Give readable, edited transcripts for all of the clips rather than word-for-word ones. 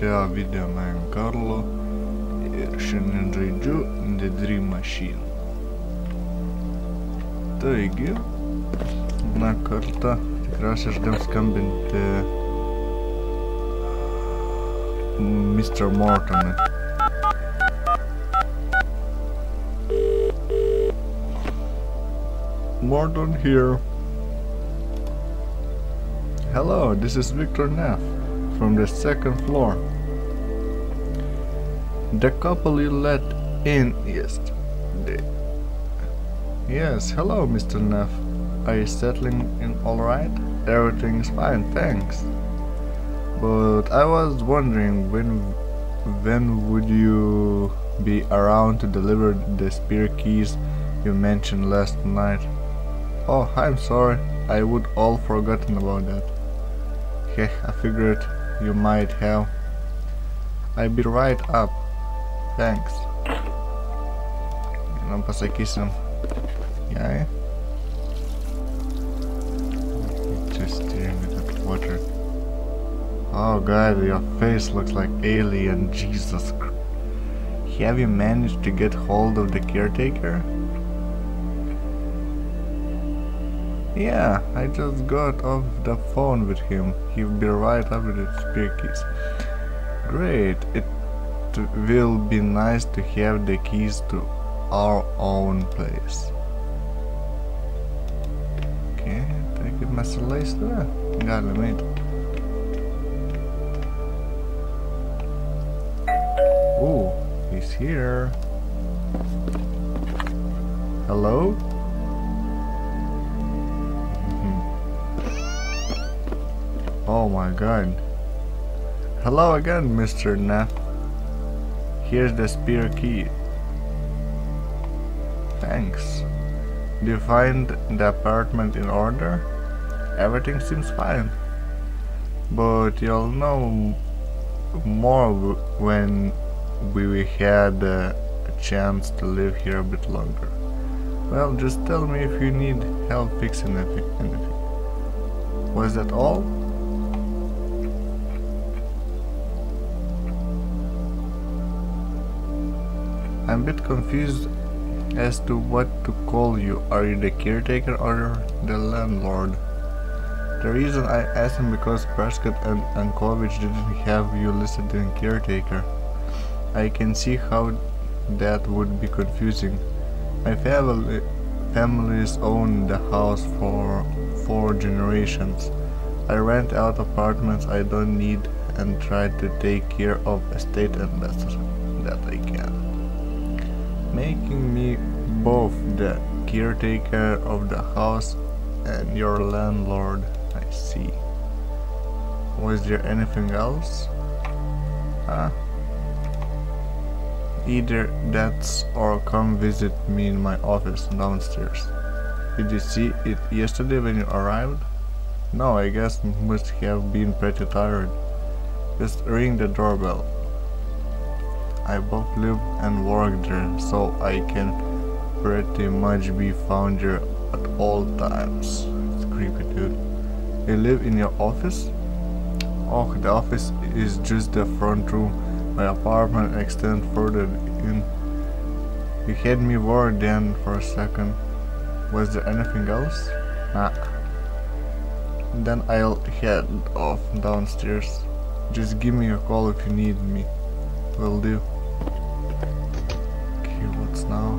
čia Videomen Karlo ir šiandien žaidžiu The Dream Machine. Taigi, na kartą tikriausiai aš galiu skambinti Mr. Mortonui. Morton here. Hello, this is Victor Neff from the second floor. The couple you let in yesterday. Yes, hello Mr. Neff. Are you settling in alright? Everything is fine, thanks. But I was wondering when would you be around to deliver the spare keys you mentioned last night? Oh, I'm sorry, I would all forgotten about that. Heh, I figured you might have. I'll be right up. Thanks. Nam pasakysim jai. Just staring at that water. Oh god, your face looks like alien, Jesus Christ. Have you managed to get hold of the caretaker? Yeah, I just got off the phone with him. He'll be right up with the spare keys. Great, it will be nice to have the keys to our own place. Okay, tai kaip mes ir laisvę galim eiti. Ooh, he's here. Hello? Oh my god. Hello again, Mr. Neff. Here's the spare key. Thanks. Do you find the apartment in order? Everything seems fine. But you'll know more when we had a chance to live here a bit longer. Well, just tell me if you need help fixing anything. Was that all? I'm a bit confused as to what to call you. Are you the caretaker or the landlord? The reason I asked him because Prescott and Ankovich didn't have you listed in caretaker. I can see how that would be confusing. My family's owned the house for 4 generations. I rent out apartments I don't need and try to take care of estate investors that I can. Making me both the caretaker of the house and your landlord, I see. Was there anything else? Either that's or come visit me in my office downstairs. Did you see it yesterday when you arrived? No, I guess you must have been pretty tired. Just ring the doorbell. I both live and work there, so I can pretty much be found here at all times. It's creepy, dude. You live in your office? Oh, the office is just the front room. My apartment extends further in. You had me worried then for a second. Was there anything else? Nah. Then I'll head off downstairs. Just give me a call if you need me. Will do. Okay, what's now?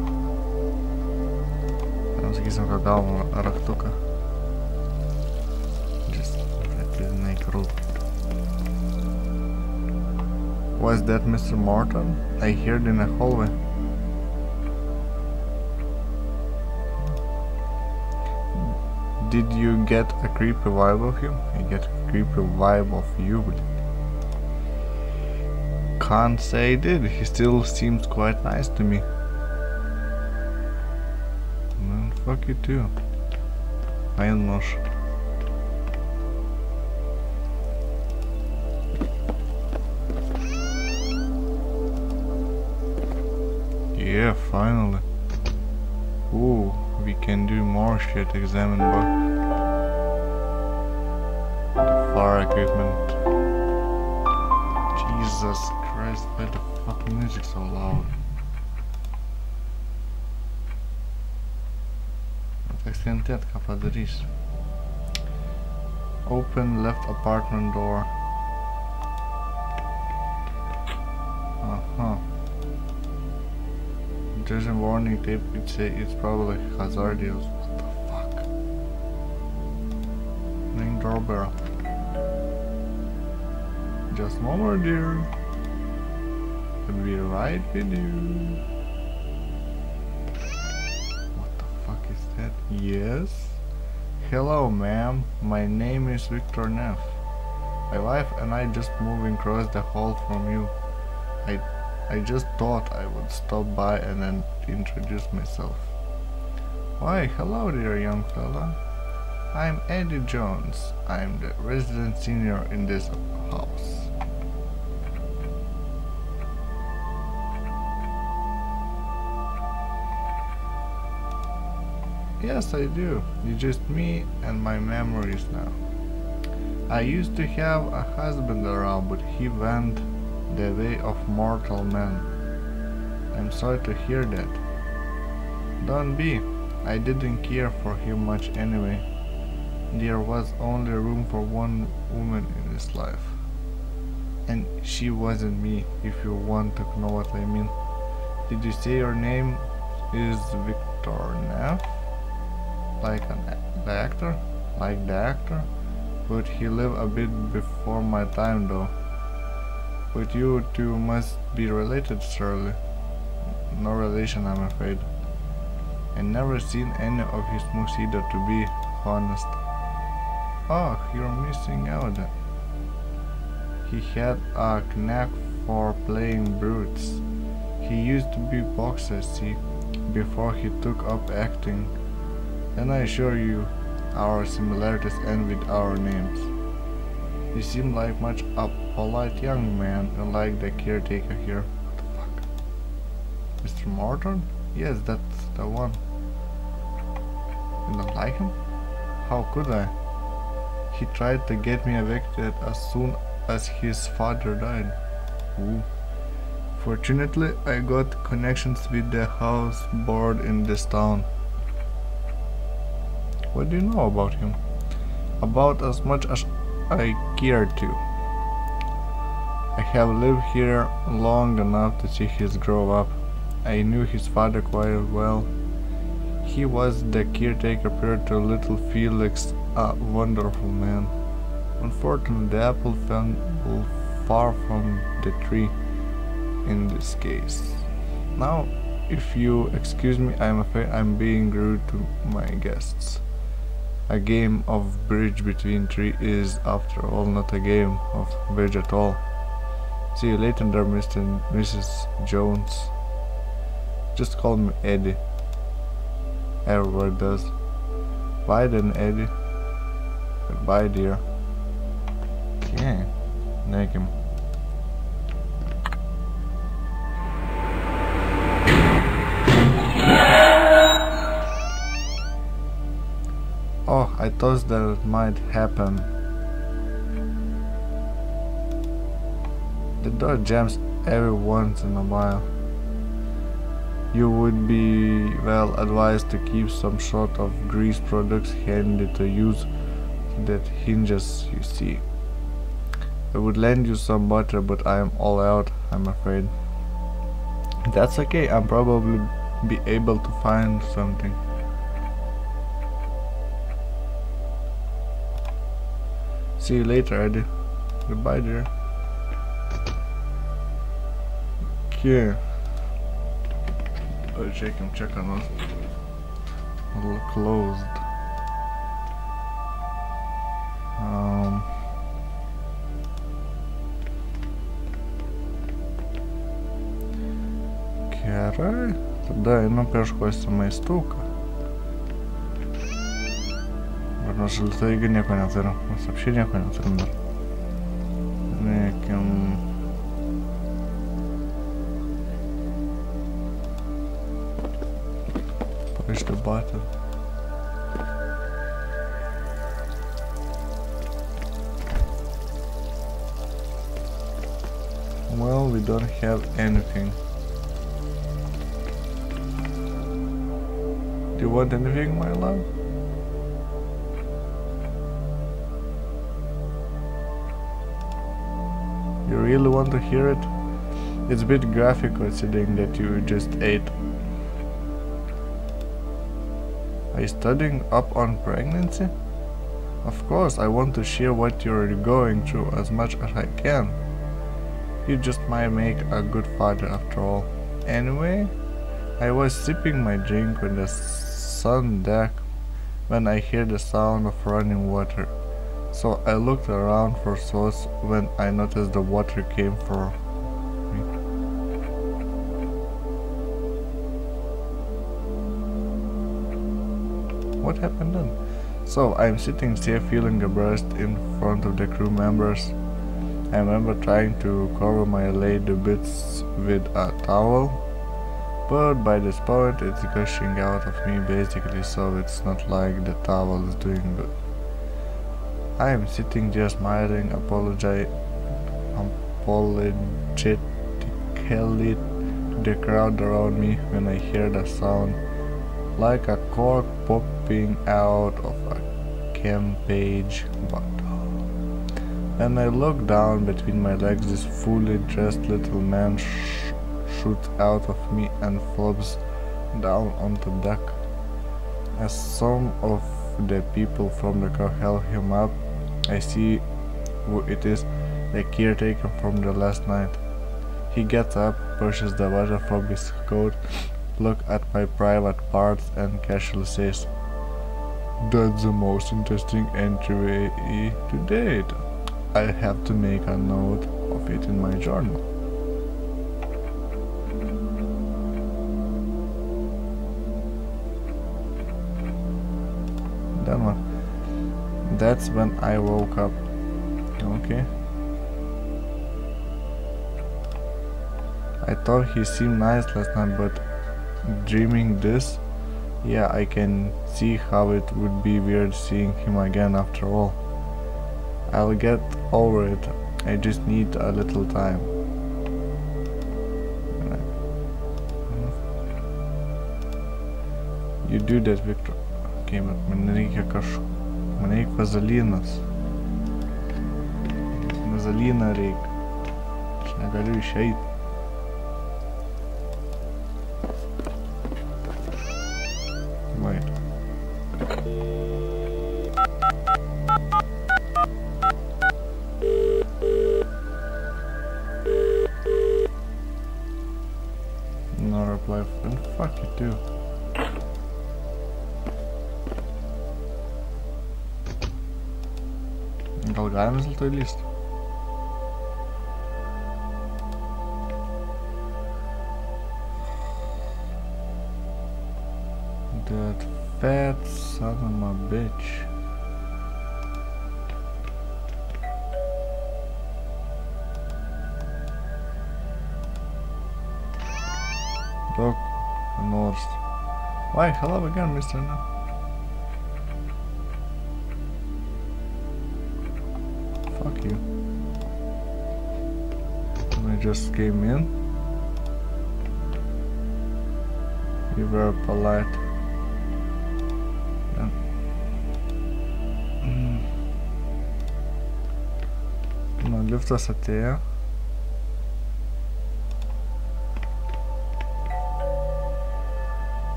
Sakysim, kad gavom raktuką. Just let it make room. Was that Mr. Morton? I heard in the hallway. Did you get a creepy vibe of him? I get a creepy vibe of you. Can't say I did. He still seems quite nice to me. Man, fuck you too. Ein нож. Yeah, finally. Ooh, we can do more shit. Examine both the fire equipment. Jesus Christ, why the fuck music so loud? Teks kentėt, ką padarysiu. Open left apartment door. There's a warning tape, it say it's probably hazardous. What the fuck? Ring doorbell. Just one more, dear. I'll be right with you. What the fuck is that? Yes? Hello, ma'am. My name is Victor Neff. My wife and I just moving across the hall from you. I just thought I would stop by and then introduce myself. Why, hello dear young fella. I'm Eddie Jones. I'm the resident senior in this house. Yes, I do. It's just me and my memories now. I used to have a husband around, but he went the way of mortal men. I'm sorry to hear that. Don't be. I didn't care for him much anyway. There was only room for one woman in his life. And she wasn't me, if you want to know what I mean. Did you say your name is Victor Neff? Like the actor? Like the actor? But he lived a bit before my time though. But you two must be related, surely. No relation, I'm afraid. I never seen any of his moves either, to be honest. Oh, you're missing out then. He had a knack for playing brutes. He used to be boxer, see, before he took up acting. And I assure you, our similarities end with our names. He seemed like much a polite young man, unlike the caretaker here. What the fuck? Mr. Morton? Yes, that's the one. You don't like him? How could I? He tried to get me evicted as soon as his father died. Ooh. Fortunately, I got connections with the house board in this town. What do you know about him? About as much as I care to. I have lived here long enough to see his grow up. I knew his father quite well. He was the caretaker prior to little Felix, a wonderful man. Unfortunately, the apple fell far from the tree in this case. Now, if you excuse me, I'm afraid I'm being rude to my guests. A game of bridge between three is, after all, not a game of bridge at all. See you later there, Mr. and Mrs. Jones. Just call me Eddie. Everybody does. Bye then, Eddie. Goodbye, dear. Okay, neck him. Oh, I thought that might happen. The door jams every once in a while. You would be well advised to keep some sort of grease products handy to use that hinges, you see. I would lend you some butter, but I am all out, I'm afraid. That's okay, I'll probably be able to find something. See you later, Eddie. Goodbye, dear. Okay. Pažiūrėkim, čia ką nors. Closed. Gerai. Tada einu paieškosiu maistuką. Bet nuo šaldytuvo irgi nieko neturim. Mes apšiai nieko neturim dar. Nekim. Push the button. Well, we don't have anything. Do you want anything, my love? You really want to hear it? It's a bit graphic considering that you just ate. Are you studying up on pregnancy? Of course, I want to share what you're going through as much as I can. You just might make a good father after all. Anyway, I was sipping my drink on the sun deck when I heard the sound of running water. So I looked around for source when I noticed the water came for me. What happened then? So I'm sitting there feeling abreast in front of the crew members. I remember trying to cover my laid bits with a towel, but by this point it's gushing out of me basically, so it's not like the towel is doing good. I am sitting there smiling apologetically to the crowd around me when I hear the sound like a cork popping out of a campage bottle. When I look down between my legs, this fully dressed little man shoots out of me and flops down onto the deck. As some of the people from the car help him up, I see who it is, the caretaker from the last night. He gets up, pushes the water from his coat, looks at my private parts and casually says, "That's the most interesting entry to date. I have to make a note of it in my journal." Then what? That's when I woke up. Okay. I thought he seemed nice last night, but dreaming this, yeah, I can see how it would be weird seeing him again after all. I'll get over it. I just need a little time. You do that, Victor. Okay, bet man reikia kažko. Man reikia vazelinas. Vazeliną reikia. Aš negaliu išeiti. Wait. No reply. When the fuck you do? Gal galim vis dėlto įlysti? That fat son of a bitch. Doc North. Why? Hello again, Mr. No. Fuck you. I just came in. You were polite. Nu, liftas atėjo.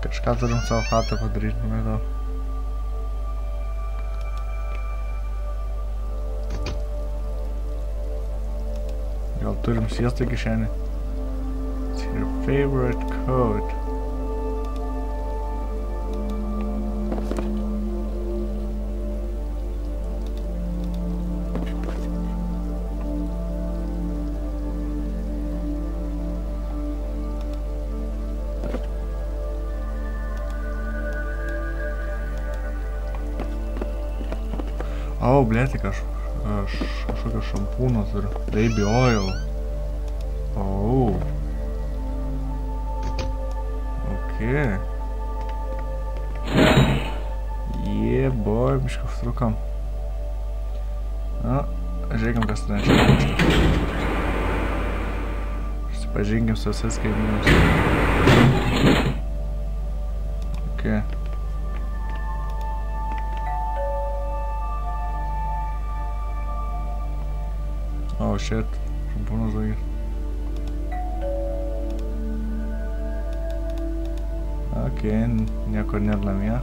Kažką turim savo chatą padaryti, nežinau. Gal turim siestą kišenį? It's your favorite coat. O, blėti, kažkokio šampūno turiu. Baby oil. O. Ok. Boy, biškai užtrukam. Nu, žiūrėkim, kas ten čia aukšta. Susipažinkim su visais kaimynais. Okay. Oh shit, šampūnas baigės. Okay, nieko nėra namie.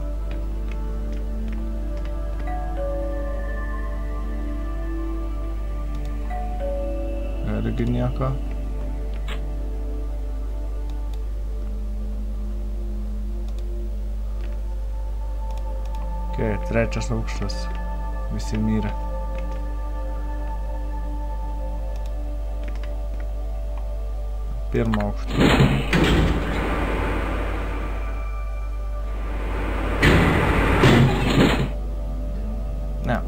Irgi nieko. Okay, trečias aukštas. Visi mirė. Pirmą aukštą. Ne.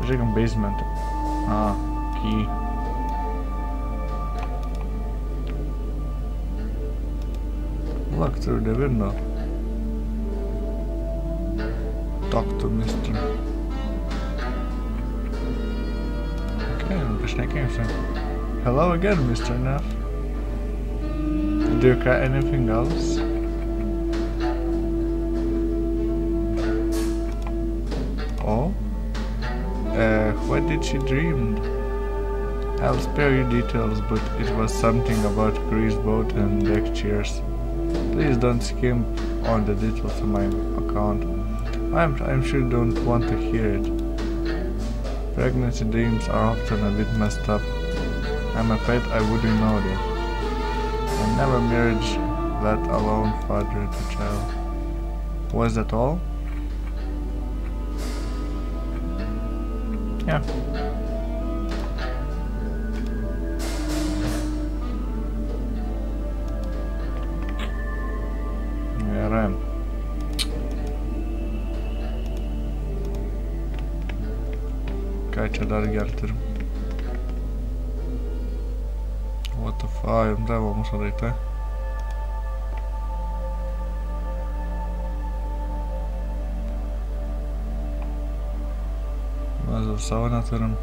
Žiūrėkam basement. Key. Look through the window. Talk to Mr. Okay, pašnekėjom su. Hello again, Mr. Neff. Do you got anything else? Oh? What did she dream? I'll spare you details, but it was something about cruise boat and deck chairs. Please don't skim on the details of my account. I'm sure you don't want to hear it. Pregnancy dreams are often a bit messed up. I'm afraid I wouldn't know that. I never married, let alone fathered a child. Was that all? Yeah. Gerai. Ką čia dar gert turim? What the fuck, imdavo mūsų daiktai. Mes dar savo neturim.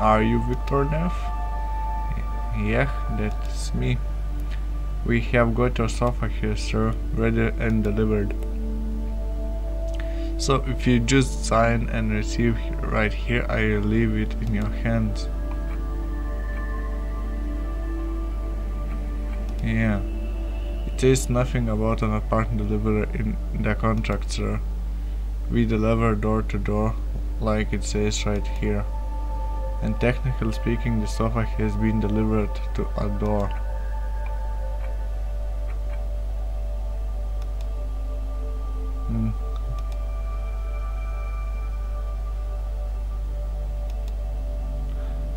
Are you Victor Neff? Yeah, that's me. We have got your sofa here, sir, ready and delivered. So if you just sign and receive right here, I'll leave it in your hands. Yeah, it says nothing about an apartment delivery in the contract, sir. We deliver door to door, like it says right here. And technically speaking, the sofa has been delivered to a door.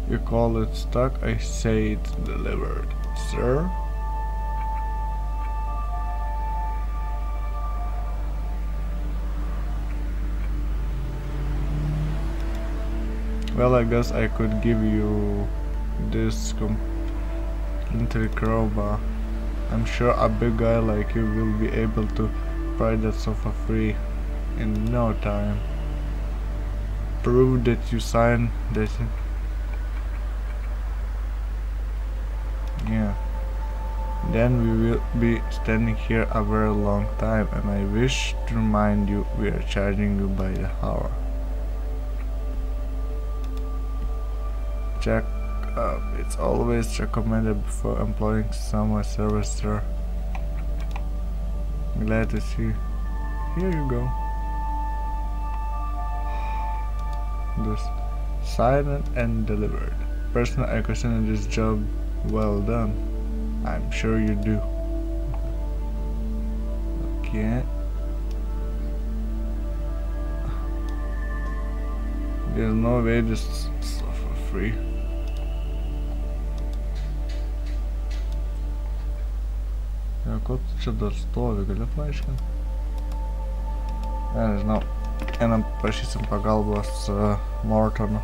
You call it stuck, I say it's delivered, sir. Well, I guess I could give you this completely crowbar. I'm sure a big guy like you will be able to pry that sofa free in no time. Prove that you signed that. Yeah. Then we will be standing here a very long time, and I wish to remind you we are charging you by the hour. Check up. It's always recommended before employing someone service, sir. Glad to see you. Here you go. This signed and delivered. Personally, I consider this job well done. I'm sure you do. Okay. There's no way this is for free. Ja, ko tu čia dar stovi, gali paaiškinti? Nežinau. Einam prašysim pagalbos Mortono.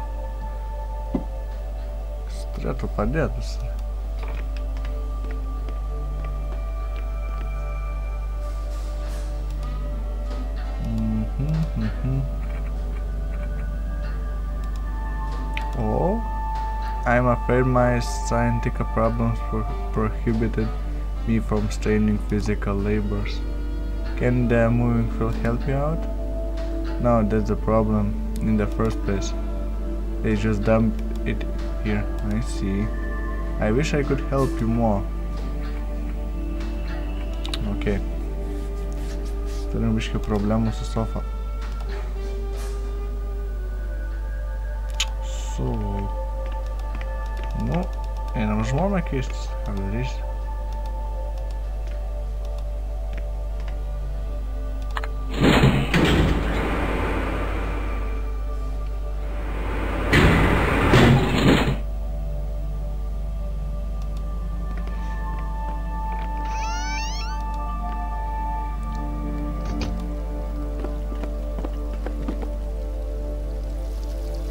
Jis turėtų padėti. I'm afraid my scientific problems prohibited me from straining physical labors. Can the moving field help you out? No, that's the problem in the first place. They just dumped it here. I see. I wish I could help you more. Ok. Turim biškį problemų su sofa. Nu, einam žmoną keistis. Ką darysi?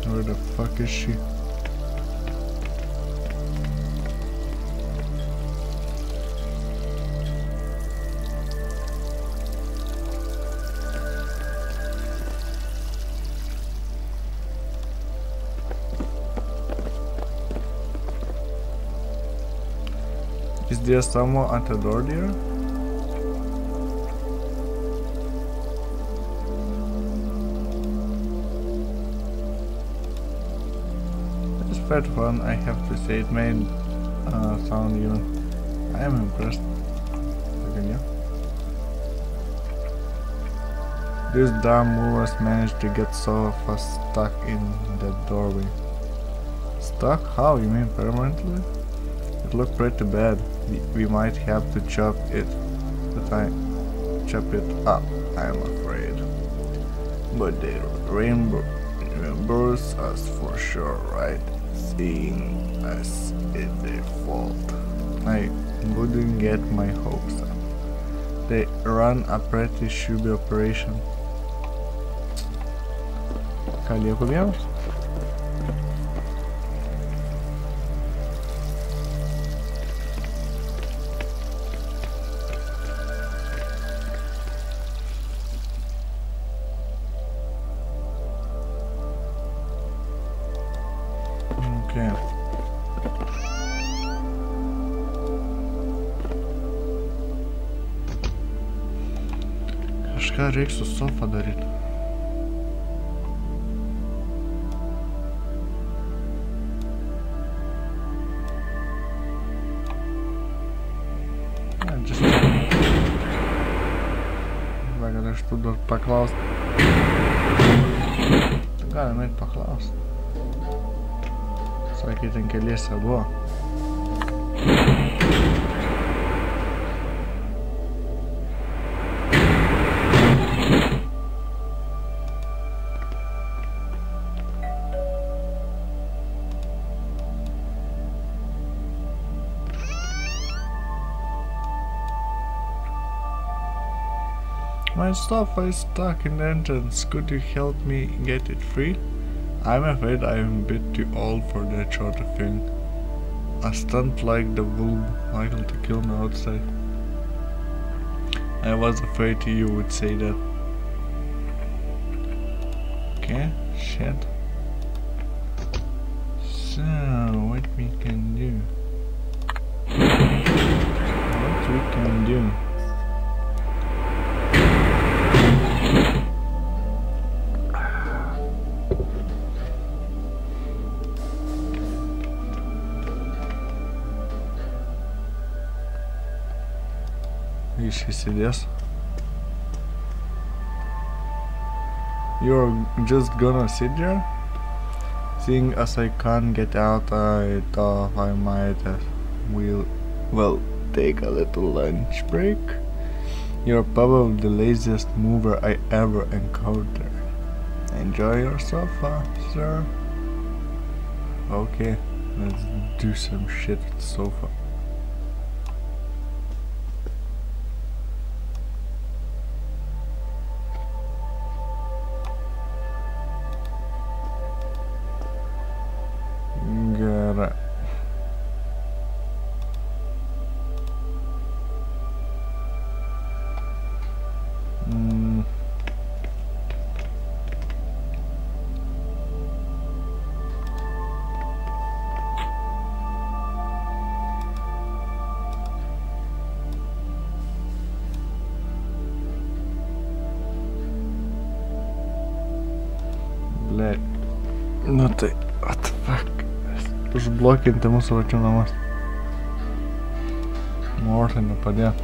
Where the fuck is she? Is there someone at the door there? That one, I have to say, it made sound even. I am impressed. Again, yeah. These damn movers managed to get sofa stuck in the doorway. Stuck? How? You mean permanently? It looked pretty bad. We might have to chop it up, I'm afraid. But the rainbow reimburse us for sure, right? Seeing us is their fault. I wouldn't get my hopes up. They run a pretty shabby operation. Ką lieku vienas? Okay. Kažką reiks su sofa daryti. Gal aš tu dar paklaust. Galim eit paklaust. Sakė, ten keliese buvo. My sofa is stuck in the entrance. Could you help me get it free? I'm afraid I'm a bit too old for that sort of thing. A stunt like the wolf likely to kill me outside. I was afraid you would say that. Okay, shit. So, what we can do? What we can do? This. You're just gonna sit there? Seeing as I can't get out, I thought I might well take a little lunch break. You're probably the laziest mover I ever encountered. Enjoy your sofa, sir. Okay, let's do some shit with the sofa. Ble. Nu tai, what the fuck. Užblokinti mūsų pačių namus. Mortai nepadėjo.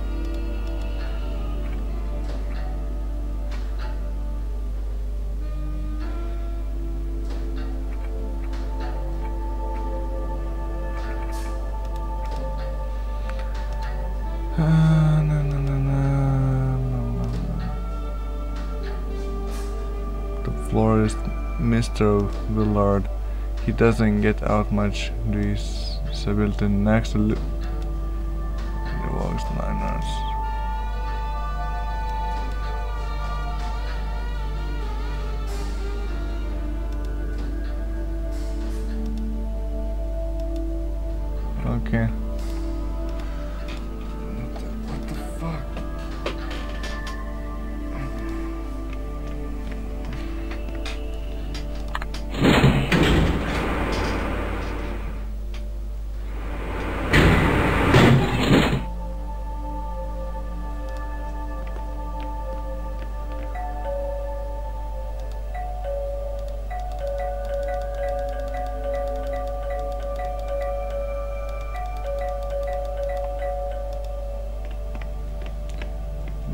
The florist, Mr. Willard, he doesn't get out much. Disability next to the walks liners. Okay. What the fuck?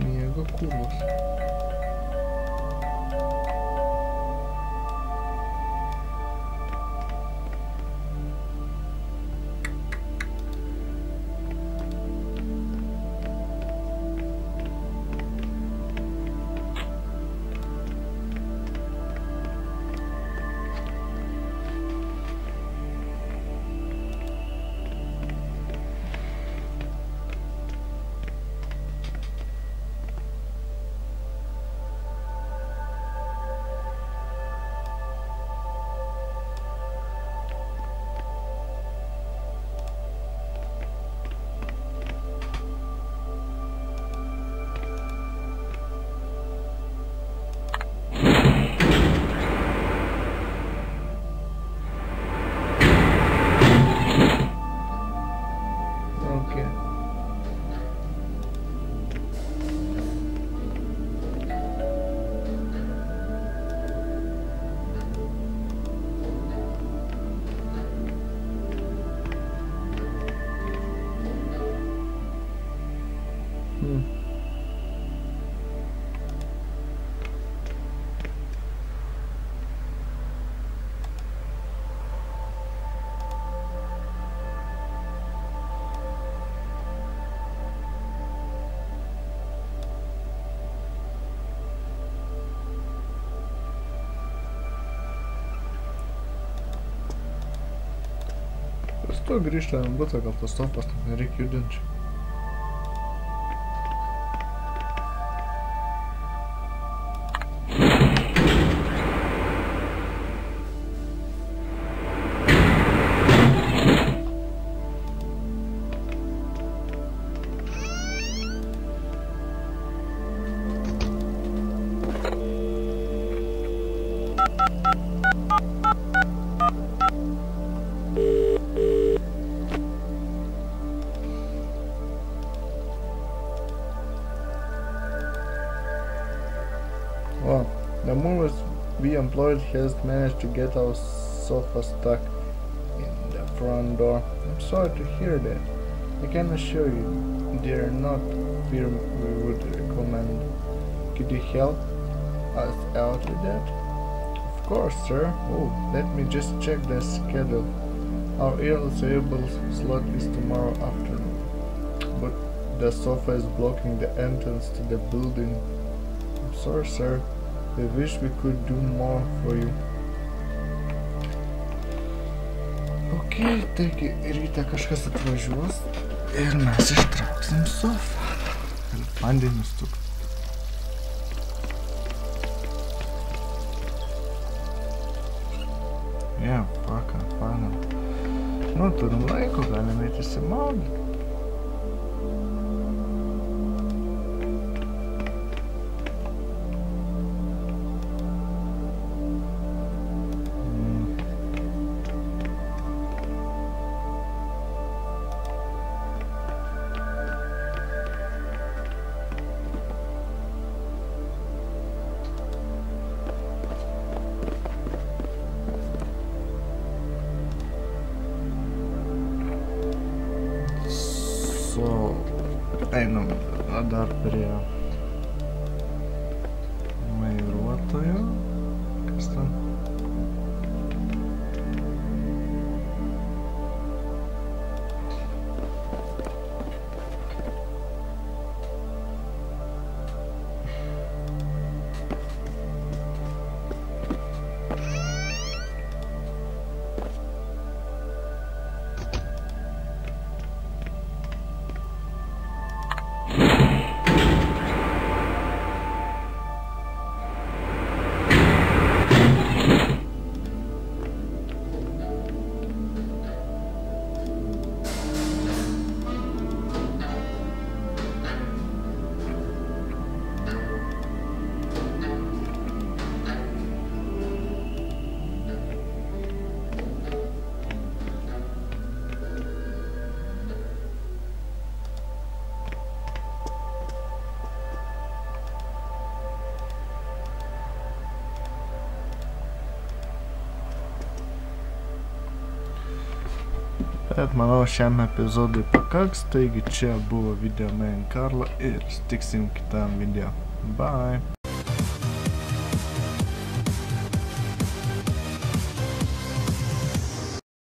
Miego kurvos. Pasto grįžtame į butą, gal tas sofas nereikia judinti. Well, the movers we employed has managed to get our sofa stuck in the front door. I'm sorry to hear that. I can assure you they're not firm we would recommend. Could you help us out with that? Of course, sir. Oh, let me just check the schedule. Our earliest available slot is tomorrow afternoon, but the sofa is blocking the entrance to the building. I'm sorry, sir. We wish we could do more for you. Okay, taigi ryte kažkas atvažiuos ir mes ištrauksim sofą. Vandenį stuk. Yeah, fucking fun. Nu, turim laiko, galime eiti išsimaudyti. dar prie vairuotojo. Kas ten? Bet manau šiam epizodui pakaks, taigi čia buvo Videomen Karla ir sutiksim kitam video. Bye!